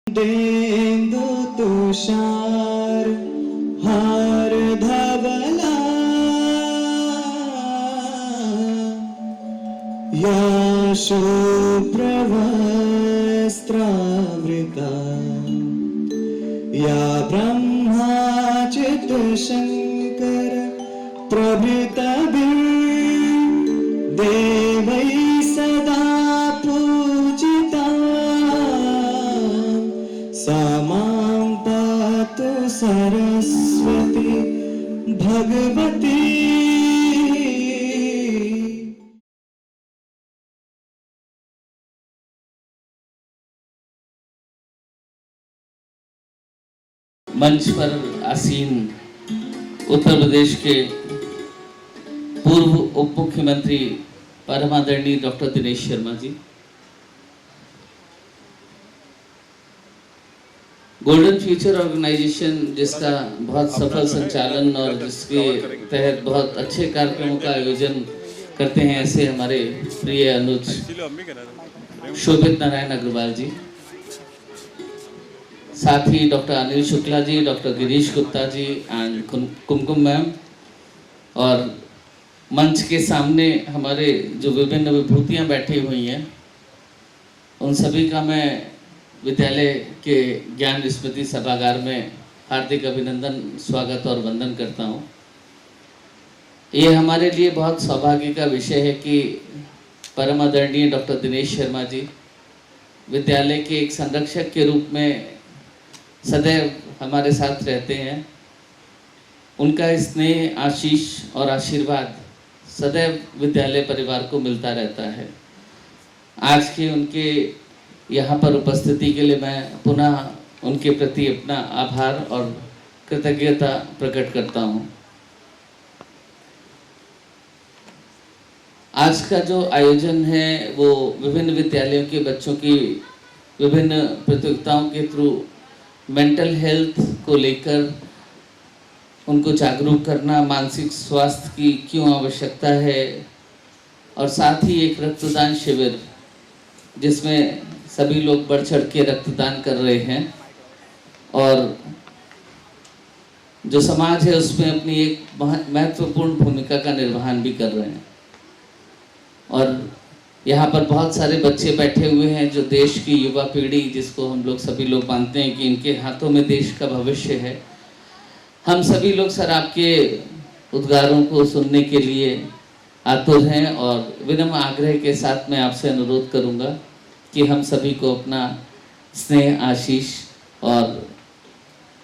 देन्दु तुषार हार धवला या शुभ्रवस्त्रावृता या ब्रह्माच्युत शंकर प्रभृतिभिर्देवैः सदा पूजिता सा मां पातु सरस्वती भगवती। मंच पर आसीन उत्तर प्रदेश के पूर्व उप मुख्यमंत्री परमादरणीय डॉक्टर दिनेश शर्मा जी, गोल्डन फ्यूचर ऑर्गेनाइजेशन जिसका बहुत सफल संचालन और जिसके तहत बहुत अच्छे कार्यक्रमों का आयोजन करते हैं, ऐसे हमारे प्रिय अनुज शोभित नारायण अग्रवाल जी, साथ ही doctor Anil Shukla ji, doctor Girish Gupta ji and Kumkum ma'am, और मंच के सामने हमारे जो विभिन्न विभूतियाँ बैठी हुई हैं, उन सभी का मैं विद्यालय के ज्ञान स्मृति सभागार में हार्दिक अभिनंदन, स्वागत और वंदन करता हूँ। ये हमारे लिए बहुत सौभाग्य का विषय है कि परम आदरणीय डॉक्टर दिनेश शर्मा जी विद्यालय के एक संरक्षक के रूप में सदैव हमारे साथ रहते हैं। उनका स्नेह, आशीष और आशीर्वाद सदैव विद्यालय परिवार को मिलता रहता है। आज के उनके यहाँ पर उपस्थिति के लिए मैं पुनः उनके प्रति अपना आभार और कृतज्ञता प्रकट करता हूँ। आज का जो आयोजन है वो विभिन्न विद्यालयों के बच्चों की विभिन्न प्रतियोगिताओं के थ्रू मेंटल हेल्थ को लेकर उनको जागरूक करना, मानसिक स्वास्थ्य की क्यों आवश्यकता है, और साथ ही एक रक्तदान शिविर जिसमें सभी लोग बढ़ चढ़ के रक्तदान कर रहे हैं और जो समाज है उसमें अपनी एक महत्वपूर्ण भूमिका का निर्वहन भी कर रहे हैं। और यहाँ पर बहुत सारे बच्चे बैठे हुए हैं जो देश की युवा पीढ़ी, जिसको हम लोग सभी लोग मानते हैं कि इनके हाथों में देश का भविष्य है। हम सभी लोग सर आपके उद्गारों को सुनने के लिए आतुर हैं और विनम्र आग्रह के साथ मैं आपसे अनुरोध करूंगा कि हम सभी को अपना स्नेह, आशीष और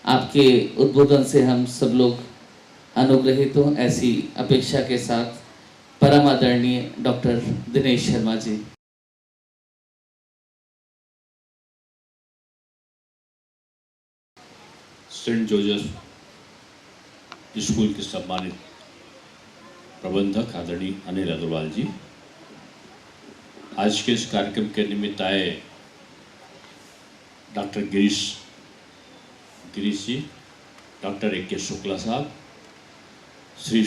आपके उद्बोधन से हम सब लोग अनुग्रहित हों, ऐसी अपेक्षा के साथ परम आदरणीय डॉक्टर दिनेश शर्मा जी। सेंट जोसेफ स्कूल के सम्मानित प्रबंधक आदरणीय अनिल अग्रवाल जी, आज के इस कार्यक्रम के निमित्त आए doctor Girish ji, doctor A K Shukla साहब, श्री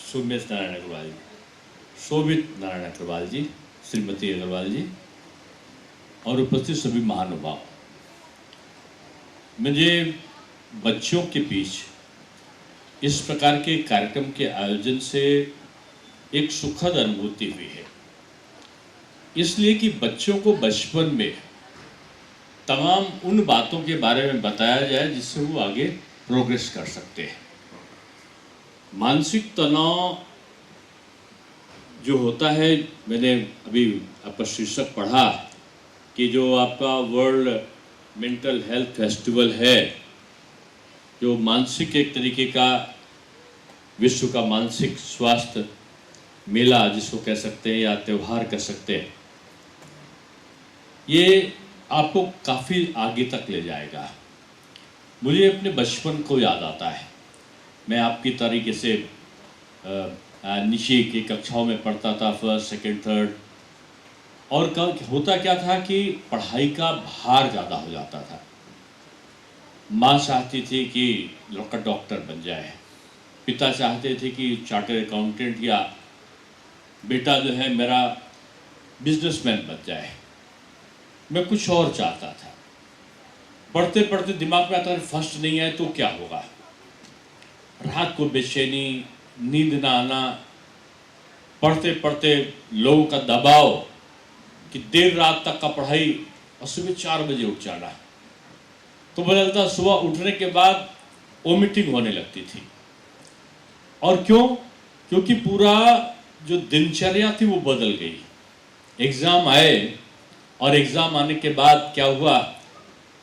शोभित नारायण अग्रवाल जी, श्रीमती अग्रवाल जी और उपस्थित सभी महानुभाव, मुझे बच्चों के बीच इस प्रकार के कार्यक्रम के आयोजन से एक सुखद अनुभूति हुई है, इसलिए कि बच्चों को बचपन में तमाम उन बातों के बारे में बताया जाए जिससे वो आगे प्रोग्रेस कर सकते हैं। मानसिक तनाव जो होता है, मैंने अभी आपका शीर्षक पढ़ा कि जो आपका वर्ल्ड मेंटल हेल्थ फेस्टिवल है, जो मानसिक एक तरीके का विश्व का मानसिक स्वास्थ्य मेला जिसको कह सकते हैं या त्यौहार कह सकते हैं, ये आपको काफ़ी आगे तक ले जाएगा। मुझे अपने बचपन को याद आता है। मैं आपकी तरीके से नीचे की कक्षाओं में पढ़ता था, फर्स्ट, सेकंड, थर्ड, और होता क्या था कि पढ़ाई का भार ज़्यादा हो जाता था। माँ चाहती थी कि लड़का डॉक्टर बन जाए, पिता चाहते थे कि चार्टर्ड अकाउंटेंट, या बेटा जो है मेरा बिजनेसमैन बन जाए। मैं कुछ और चाहता था। पढ़ते पढ़ते दिमाग में आता है फर्स्ट नहीं आए तो क्या होगा। रात को बेचैनी, नींद ना आना, पढ़ते पढ़ते लोगों का दबाव कि देर रात तक का पढ़ाई और सुबह 4 बजे उठ जाना। तो बदलता सुबह उठने के बाद वोमिटिंग होने लगती थी। और क्यों? क्योंकि पूरा जो दिनचर्या थी वो बदल गई। एग्ज़ाम आए और एग्ज़ाम आने के बाद क्या हुआ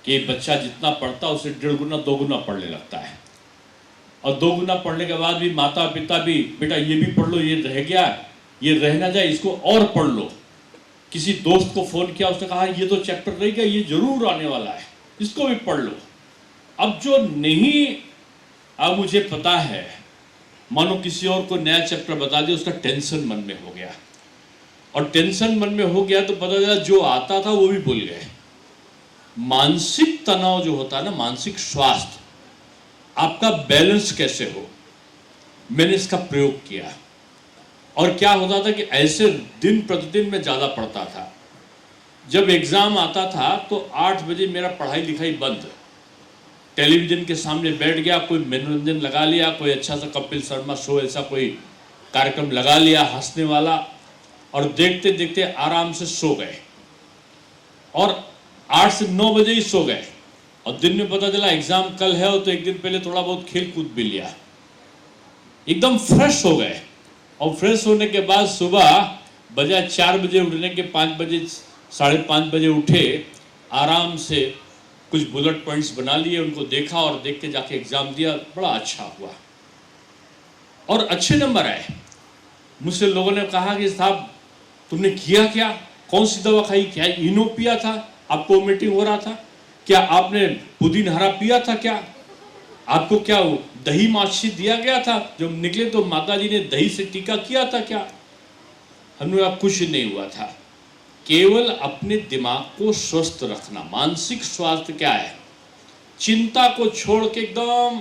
कि बच्चा जितना पढ़ता उससे 1.5 गुना 2 गुना पढ़ने लगता है। और 2 गुना पढ़ने के बाद भी माता पिता भी, बेटा ये भी पढ़ लो, ये रह गया, ये रह ना जाए, इसको और पढ़ लो। किसी दोस्त को फ़ोन किया, उसने कहा ये तो चैप्टर रह गया, ये जरूर आने वाला है, इसको भी पढ़ लो। अब जो नहीं अब मुझे पता है, मानो किसी और को नया चैप्टर बता दिया, उसका टेंशन मन में हो गया। और टेंशन मन में हो गया तो पता चला जो आता था वो भी भूल गए। मानसिक तनाव जो होता है ना, मानसिक स्वास्थ्य, आपका बैलेंस कैसे हो, मैंने इसका प्रयोग किया। और क्या होता था कि ऐसे दिन प्रतिदिन मैं ज़्यादा पढ़ता था। जब एग्ज़ाम आता था तो 8 बजे मेरा पढ़ाई लिखाई बंद, टेलीविज़न के सामने बैठ गया, कोई मनोरंजन लगा लिया, कोई अच्छा सा कपिल शर्मा शो ऐसा कोई कार्यक्रम लगा लिया हंसने वाला, और देखते देखते आराम से सो गए। और 8 से 9 बजे ही सो गए। और दिन में पता चला एग्ज़ाम कल है, तो एक दिन पहले थोड़ा बहुत खेल कूद भी लिया, एकदम फ्रेश हो गए। और फ्रेश होने के बाद सुबह बजाय 4 बजे उठने के 5 बजे 5:30 बजे उठे, आराम से कुछ बुलेट पॉइंट्स बना लिए, उनको देखा और देख के जाके एग्ज़ाम दिया। बड़ा अच्छा हुआ और अच्छे नंबर आए। मुझसे लोगों ने कहा कि साहब तुमने किया क्या, कौन सी दवा खाई, क्या इनो पिया था, आपको वोमिटिंग हो रहा था क्या, आपने पुदीना हरा पिया था क्या, आपको क्या दही माछी दिया गया था, जब निकले तो माता जी ने दही से टीका किया था क्या। हमने कहा कुछ नहीं हुआ था। केवल अपने दिमाग को स्वस्थ रखना। मानसिक स्वास्थ्य क्या है? चिंता को छोड़ के एकदम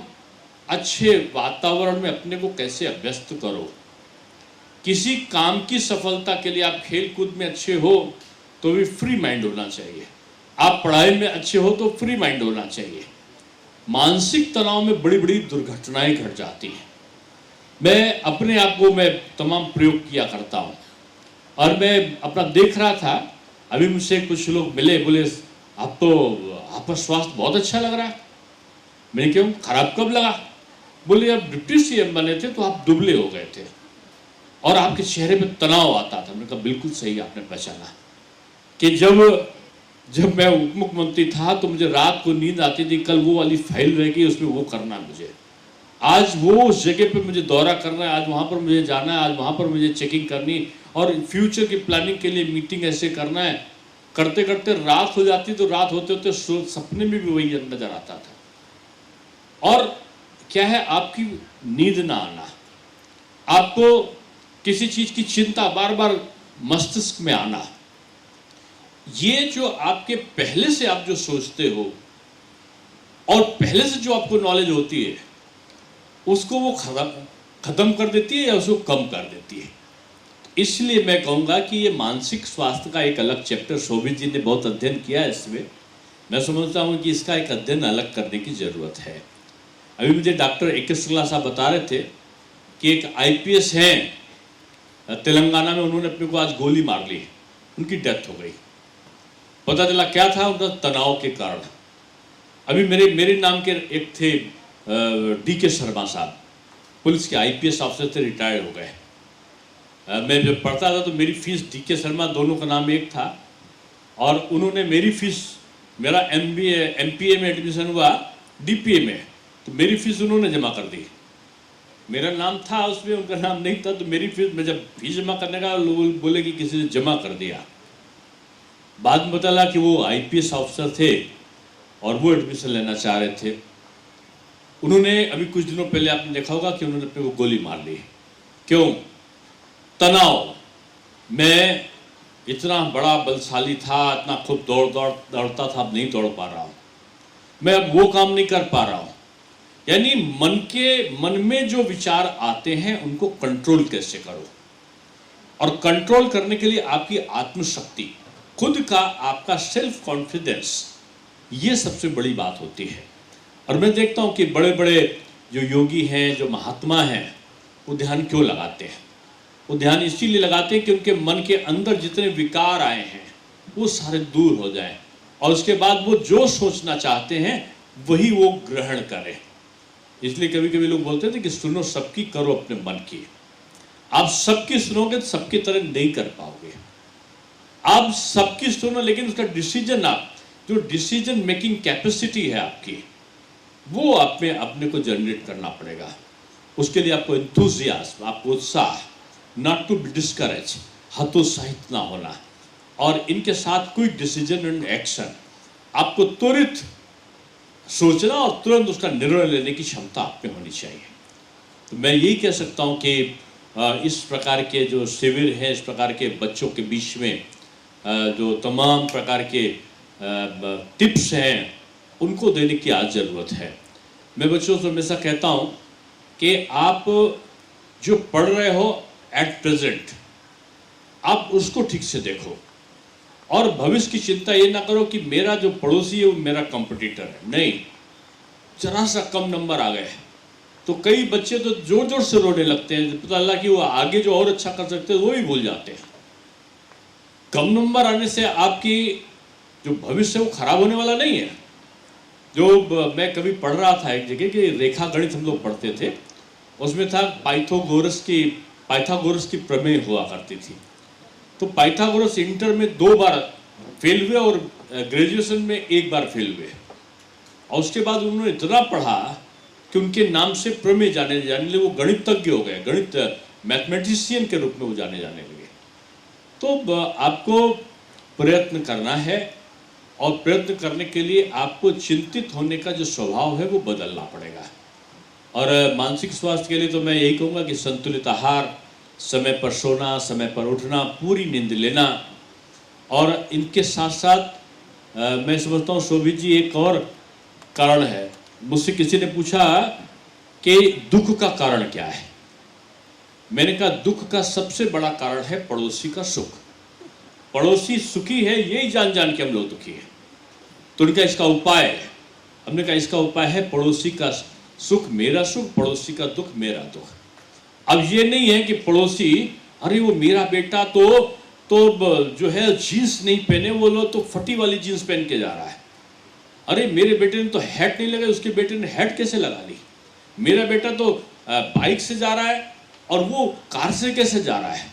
अच्छे वातावरण में अपने को कैसे अभ्यस्त करो। किसी काम की सफलता के लिए आप खेल कूद में अच्छे हो तो भी फ्री माइंड होना चाहिए, आप पढ़ाई में अच्छे हो तो फ्री माइंड होना चाहिए। मानसिक तनाव में बड़ी बड़ी दुर्घटनाएं घट जाती हैं। मैं अपने आप को मैं तमाम प्रयोग किया करता हूँ। और मैं अपना देख रहा था, अभी मुझसे कुछ लोग मिले, बोले आप तो आपका स्वास्थ्य बहुत अच्छा लग रहा है। मैंने क्यों, खराब कब लगा? बोले आप डिप्टी सीएम बने थे तो आप दुबले हो गए थे और आपके चेहरे पे तनाव आता था। मैंने कहा बिल्कुल सही आपने पहचाना कि जब मैं उप मुख्यमंत्री था तो मुझे रात को नींद आती थी, कल वो वाली फाइल रह गई, उसमें वो करना है मुझे, आज वो उस जगह पे मुझे दौरा करना है, आज वहाँ पर मुझे जाना है, आज वहाँ पर मुझे चेकिंग करनी, और फ्यूचर की प्लानिंग के लिए मीटिंग ऐसे करना है। करते करते रात हो जाती, तो रात होते होते सपने में भी वही नजर आता था। और क्या है, आपकी नींद ना आना, आपको किसी चीज की चिंता बार बार मस्तिष्क में आना, ये जो आपके पहले से आप जो सोचते हो और पहले से जो आपको नॉलेज होती है उसको वो खत्म कर देती है या उसको कम कर देती है। इसलिए मैं कहूँगा कि ये मानसिक स्वास्थ्य का एक अलग चैप्टर, शोभित जी ने बहुत अध्ययन किया है इसमें, मैं समझता हूँ कि इसका एक अध्ययन अलग करने की ज़रूरत है। अभी मुझे डॉक्टर ए के शुक्ला साहब बता रहे थे कि एक IPS हैं तेलंगाना में, उन्होंने अपने को आज गोली मार ली, उनकी डेथ हो गई। पता चला क्या था, उनका तनाव के कारण। अभी मेरे नाम के एक थे DK शर्मा साहब, पुलिस के IPS ऑफिसर थे, रिटायर्ड हो गए। मैं जब पढ़ता था तो मेरी फीस DK शर्मा, दोनों का नाम एक था, और उन्होंने मेरी फीस, मेरा MPA में एडमिशन हुआ, DPA में, तो मेरी फीस उन्होंने जमा कर दी। मेरा नाम था उसमें, उनका नाम नहीं था, तो मेरी फीस, मैं जब फीस जमा करने का, लोग बोले कि किसी ने जमा कर दिया। बाद में पता लगा कि वो IPS ऑफिसर थे और वो एडमिशन लेना चाह रहे थे। उन्होंने अभी कुछ दिनों पहले आपने देखा होगा कि उन्होंने अपने को गोली मार ली। क्यों? तनाव। मैं इतना बड़ा बलशाली था, इतना खूब दौड़ता था, अब नहीं दौड़ पा रहा हूँ, मैं अब वो काम नहीं कर पा रहा हूँ। यानी मन में जो विचार आते हैं उनको कंट्रोल कैसे करो, और कंट्रोल करने के लिए आपकी आत्मशक्ति, खुद का आपका सेल्फ कॉन्फिडेंस, ये सबसे बड़ी बात होती है। और मैं देखता हूँ कि बड़े बड़े जो योगी हैं, जो महात्मा हैं, वो ध्यान क्यों लगाते हैं? वो ध्यान इसीलिए लगाते हैं कि उनके मन के अंदर जितने विकार आए हैं वो सारे दूर हो जाएं, और उसके बाद वो जो सोचना चाहते हैं वही वो ग्रहण करें। इसलिए कभी कभी लोग बोलते थे कि सुनो सबकी, करो अपने मन की। आप सबकी सुनोगे तो सबकी तरह नहीं कर पाओगे। आप सबकी सुनो, लेकिन उसका डिसीजन, आप जो डिसीजन मेकिंग कैपेसिटी है आपकी, वो आप में अपने को जनरेट करना पड़ेगा। उसके लिए आपको एंथुजियाज्म, आपको उत्साह, नॉट टू बी डिस्करेज, हतोत्साहित ना होना, और इनके साथ कोई डिसीजन एंड एक्शन, आपको तुरंत सोचना और तुरंत उसका निर्णय लेने की क्षमता आप में होनी चाहिए। तो मैं यही कह सकता हूँ कि इस प्रकार के जो शिविर हैं, इस प्रकार के बच्चों के बीच में जो तमाम प्रकार के टिप्स हैं, उनको देने की आज ज़रूरत है। मैं बच्चों से हमेशा कहता हूँ कि आप जो पढ़ रहे हो एट प्रेजेंट, आप उसको ठीक से देखो, और भविष्य की चिंता ये ना करो कि मेरा जो पड़ोसी है वो मेरा कंपटीटर है। नहीं, जरा सा कम नंबर आ गए तो कई बच्चे तो जोर जोर से रोने लगते हैं, पता लगा कि वो आगे जो और अच्छा कर सकते हैं वो भी भूल जाते हैं। कम नंबर आने से आपकी जो भविष्य है वो खराब होने वाला नहीं है। जो मैं कभी पढ़ रहा था एक जगह कि रेखा गणित हम लोग पढ़ते थे, उसमें था पाइथागोरस की प्रमेय हुआ करती थी। तो पाइथागोरस इंटर में 2 बार फेल हुए और ग्रेजुएशन में 1 बार फेल हुए, और उसके बाद उन्होंने इतना पढ़ा कि उनके नाम से प्रमेय जाने लगे, वो गणितज्ञ हो गए, गणित मैथमेटिशियन के रूप में वो जाने लगे। तो आपको प्रयत्न करना है, और प्रयत्न करने के लिए आपको चिंतित होने का जो स्वभाव है वो बदलना पड़ेगा। और मानसिक स्वास्थ्य के लिए तो मैं यही कहूँगा कि संतुलित आहार, समय पर सोना, समय पर उठना, पूरी नींद लेना, और इनके साथ साथ मैं समझता हूँ शोभित जी एक और कारण है। मुझसे किसी ने पूछा कि दुख का कारण क्या है। मैंने कहा दुख का सबसे बड़ा कारण है पड़ोसी का सुख। पड़ोसी सुखी है यही जान जान के हम लोग दुखी हैं। तो उनका इसका उपाय है, हमने कहा इसका उपाय है पड़ोसी का सुख मेरा सुख, पड़ोसी का दुख मेरा दुख। अब ये नहीं है कि पड़ोसी, अरे वो मेरा बेटा तो जो है जीन्स नहीं पहने, वो लोग तो फटी वाली जीन्स पहन के जा रहा है। अरे मेरे बेटे ने तो हैट नहीं लगाई, उसके बेटे ने हैट कैसे लगा ली। मेरा बेटा तो बाइक से जा रहा है और वो कार से कैसे जा रहा है।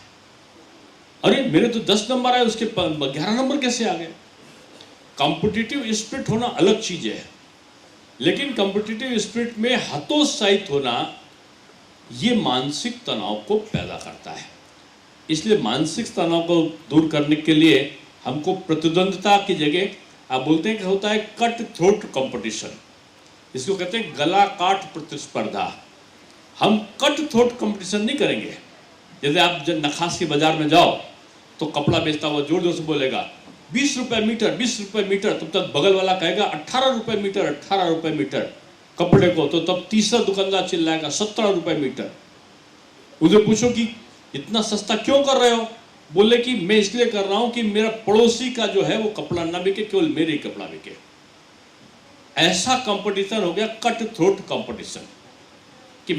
अरे मेरे तो 10 नंबर आए, उसके 11 नंबर कैसे आ गए। कॉम्पिटिटिव स्पिरिट होना अलग चीज है, लेकिन कॉम्पिटिटिव स्पिरिट में हतोत्साहित होना ये मानसिक तनाव को पैदा करता है। इसलिए मानसिक तनाव को दूर करने के लिए हमको प्रतिद्वंद्विता की जगह, आप बोलते हैं कि होता है कट थ्रोट कंपटीशन, इसको कहते हैं गला काट प्रतिस्पर्धा। हम कट थ्रोट कंपटीशन नहीं करेंगे। जैसे आप जब नखास के बाजार में जाओ तो कपड़ा बेचता हुआ जोर जोर से बोलेगा 20 रुपये मीटर, 20 रुपये मीटर, तब तक बगल वाला कहेगा 18 रुपये मीटर, 18 रुपये मीटर कपड़े को, तो तब तीसरा दुकानदार चिल्लाएगा 17 रुपये मीटर। उसे पूछो कि इतना सस्ता क्यों कर रहे हो, बोले कि मैं इसलिए कर रहा हूं कि मेरा पड़ोसी का जो है वो कपड़ा ना बिके, केवल मेरे ही कपड़ा बिके। ऐसा कंपटीशन हो गया कट थ्रोट कंपटीशन, कि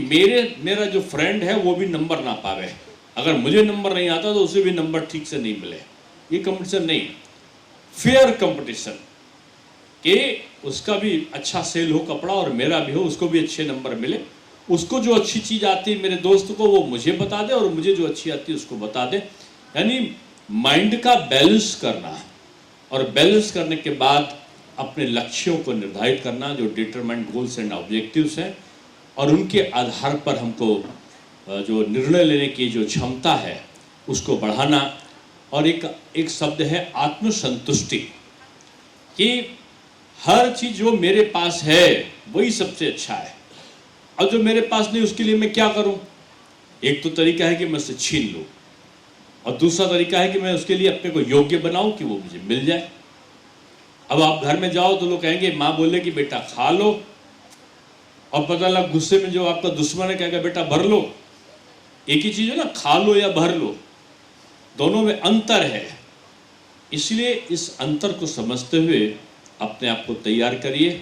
मेरा जो फ्रेंड है वो भी नंबर ना पावे, अगर मुझे नंबर नहीं आता तो उसे भी नंबर ठीक से नहीं मिले। ये कंपटीशन नहीं, फेयर कंपटीशन, कि उसका भी अच्छा सेल हो कपड़ा और मेरा भी हो, उसको भी अच्छे नंबर मिले, उसको जो अच्छी चीज आती है मेरे दोस्त को वो मुझे बता दे और मुझे जो अच्छी आती है उसको बता दे। यानी माइंड का बैलेंस करना, और बैलेंस करने के बाद अपने लक्ष्यों को निर्धारित करना, जो डिटरमाइंड गोल्स एंड ऑब्जेक्टिव्स हैं, और उनके आधार पर हमको जो निर्णय लेने की जो क्षमता है उसको बढ़ाना। और एक शब्द है आत्मसंतुष्टि, कि हर चीज जो मेरे पास है वही सबसे अच्छा है, और जो मेरे पास नहीं उसके लिए मैं क्या करूं। एक तो तरीका है कि मैं उसे छीन लूं, और दूसरा तरीका है कि मैं उसके लिए अपने को योग्य बनाऊं कि वो मुझे मिल जाए। अब आप घर में जाओ तो लोग कहेंगे, माँ बोले कि बेटा खा लो, और पता लगा गुस्से में जो आपका दुश्मन है कहेगा बेटा भर लो। एक ही चीज है ना, खा लो या भर लो, दोनों में अंतर है। इसलिए इस अंतर को समझते हुए अपने आप को तैयार करिए।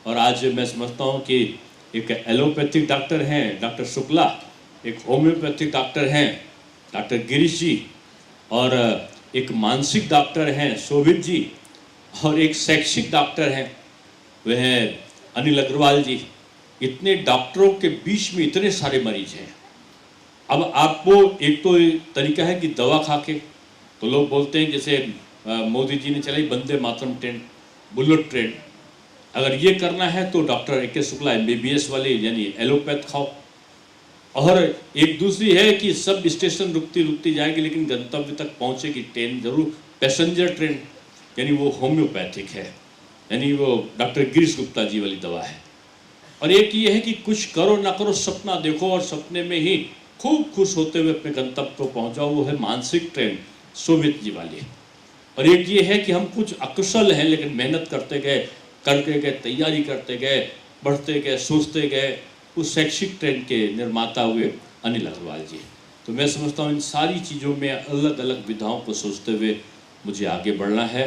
और आज मैं समझता हूँ कि एक एलोपैथिक डॉक्टर हैं डॉक्टर शुक्ला, एक होम्योपैथिक डॉक्टर हैं डॉक्टर गिरीश जी, और एक मानसिक डॉक्टर हैं शोभित जी, और एक शैक्षिक डॉक्टर हैं वह है अनिल अग्रवाल जी। इतने डॉक्टरों के बीच में इतने सारे मरीज हैं। अब आपको एक तो तरीका है कि दवा खा के, तो लोग बोलते हैं जैसे मोदी जी ने चलाई Vande Mataram train, bullet train, अगर ये करना है तो डॉक्टर ए.के. शुक्ला MBBS वाले यानी एलोपैथ खाओ। और एक दूसरी है कि सब स्टेशन रुकती रुकती जाएगी लेकिन गंतव्य तक पहुंचेगी ट्रेन जरूर, पैसेंजर ट्रेन, यानी वो होम्योपैथिक है, यानी वो डॉक्टर गिरीश गुप्ता जी वाली दवा है। और एक ये है कि कुछ करो ना करो सपना देखो और सपने में ही खूब खुश होते हुए अपने गंतव्य को पहुंचाओ, वो है मानसिक ट्रेन शोभित जी वाली। और एक ये है कि हम कुछ अकुशल हैं लेकिन मेहनत करते गए, करते गए, तैयारी करते गए, बढ़ते गए, सोचते गए, उस शैक्षिक ट्रेन के निर्माता हुए अनिल अग्रवाल जी। तो मैं समझता हूँ इन सारी चीज़ों में अलग अलग विधाओं को सोचते हुए मुझे आगे बढ़ना है।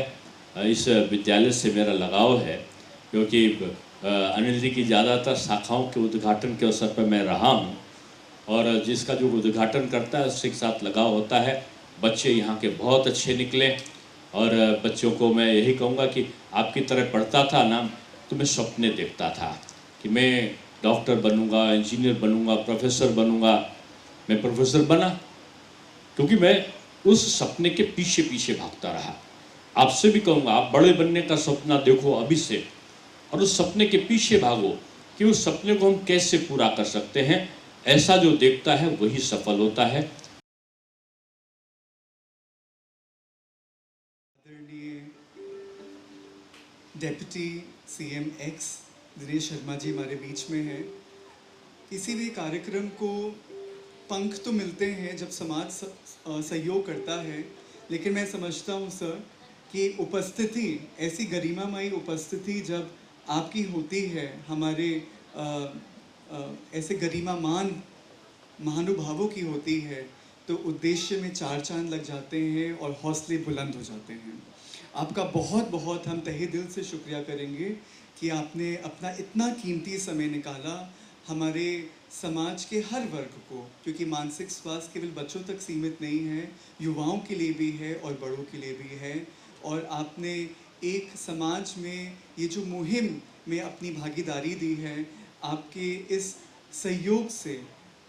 इस विद्यालय से मेरा लगाव है क्योंकि अनिल जी की ज़्यादातर शाखाओं के उद्घाटन के अवसर पर मैं रहा हूँ, और जिसका जो उद्घाटन करता है उसके साथ लगाव होता है। बच्चे यहाँ के बहुत अच्छे निकले, और बच्चों को मैं यही कहूँगा कि आपकी तरह पढ़ता था ना तो मैं सपने देखता था कि मैं डॉक्टर बनूंगा, इंजीनियर बनूंगा, प्रोफेसर बनूंगा। मैं प्रोफेसर बना क्योंकि मैं उस सपने के पीछे पीछे भागता रहा। आपसे भी कहूँगा आप बड़े बनने का सपना देखो अभी से, और उस सपने के पीछे भागो कि उस सपने को हम कैसे पूरा कर सकते हैं। ऐसा जो देखता है वही सफल होता है। Deputy CM ex Dinesh Sharma ji हमारे बीच में हैं। किसी भी कार्यक्रम को पंख तो मिलते हैं जब समाज सहयोग करता है, लेकिन मैं समझता हूँ सर कि उपस्थिति, ऐसी गरिमामयी उपस्थिति जब आपकी होती है हमारे ऐसे गरिमामान महानुभावों की होती है, तो उद्देश्य में चार चांद लग जाते हैं और हौसले बुलंद हो जाते हैं। आपका बहुत बहुत हम तहे दिल से शुक्रिया करेंगे कि आपने अपना इतना कीमती समय निकाला हमारे समाज के हर वर्ग को, क्योंकि मानसिक स्वास्थ्य केवल बच्चों तक सीमित नहीं है, युवाओं के लिए भी है और बड़ों के लिए भी है। और आपने एक समाज में ये जो मुहिम में अपनी भागीदारी दी है, आपके इस सहयोग से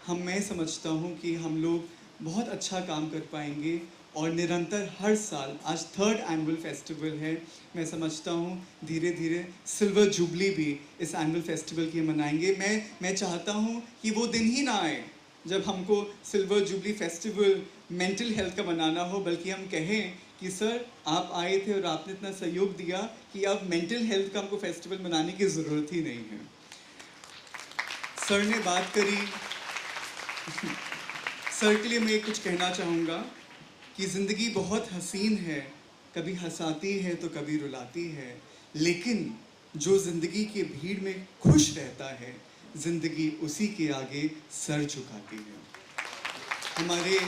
मैं समझता हूँ कि हम लोग बहुत अच्छा काम कर पाएंगे। और निरंतर हर साल, आज 3rd एनुअल फेस्टिवल है, मैं समझता हूँ धीरे धीरे सिल्वर जुबली भी इस एनुअल फेस्टिवल की मनाएंगे। मैं चाहता हूँ कि वो दिन ही ना आए जब हमको silver jubilee festival mental health का मनाना हो, बल्कि हम कहें कि सर आप आए थे और आपने इतना सहयोग दिया कि अब मेंटल हेल्थ का हमको फेस्टिवल मनाने की ज़रूरत ही नहीं है। सर ने बात करी, सर के लिए मैं कुछ कहना चाहूँगा कि ज़िंदगी बहुत हसीन है, कभी हंसाती है तो कभी रुलाती है, लेकिन जो ज़िंदगी की भीड़ में खुश रहता है, ज़िंदगी उसी के आगे सर झुकाती है। हमारे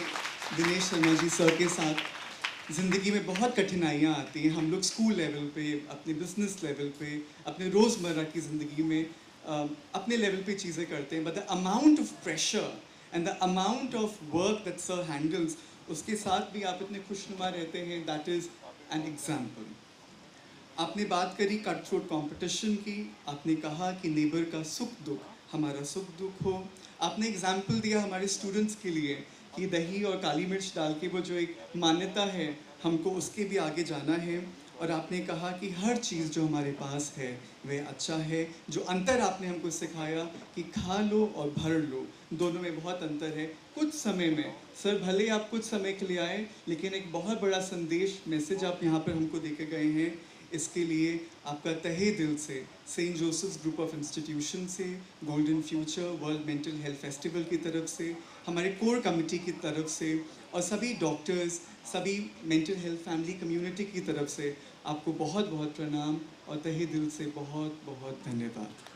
दिनेश शर्मा जी सर के साथ ज़िंदगी में बहुत कठिनाइयाँ आती हैं। हम लोग स्कूल लेवल पे, अपने बिजनेस लेवल पे, अपने रोज़मर्रा की ज़िंदगी में अपने लेवल पे चीज़ें करते हैं, but the amount of pressure and the amount of work that sir handles, उसके साथ भी आप इतने खुशनुमा रहते हैं। That is an example. आपने बात करी कट थ्रोट कॉम्पिटिशन की, आपने कहा कि नेबर का सुख दुख हमारा सुख दुख हो। आपने एग्जाम्पल दिया हमारे स्टूडेंट्स के लिए कि दही और काली मिर्च डाल के वो जो एक मान्यता है, हमको उसके भी आगे जाना है। और आपने कहा कि हर चीज़ जो हमारे पास है वह अच्छा है। जो अंतर आपने हमको सिखाया कि खा लो और भर लो, दोनों में बहुत अंतर है। कुछ समय में सर, भले आप कुछ समय के लिए आए, लेकिन एक बहुत बड़ा संदेश, मैसेज आप यहाँ पर हमको देके गए हैं। इसके लिए आपका तहे दिल से Saint Joseph's group of institution से, golden future, world mental health festival की तरफ से, हमारे कोर कमेटी की तरफ से और सभी डॉक्टर्स, सभी मेंटल हेल्थ फैमिली कम्युनिटी की तरफ से आपको बहुत बहुत प्रणाम और तहे दिल से बहुत बहुत धन्यवाद।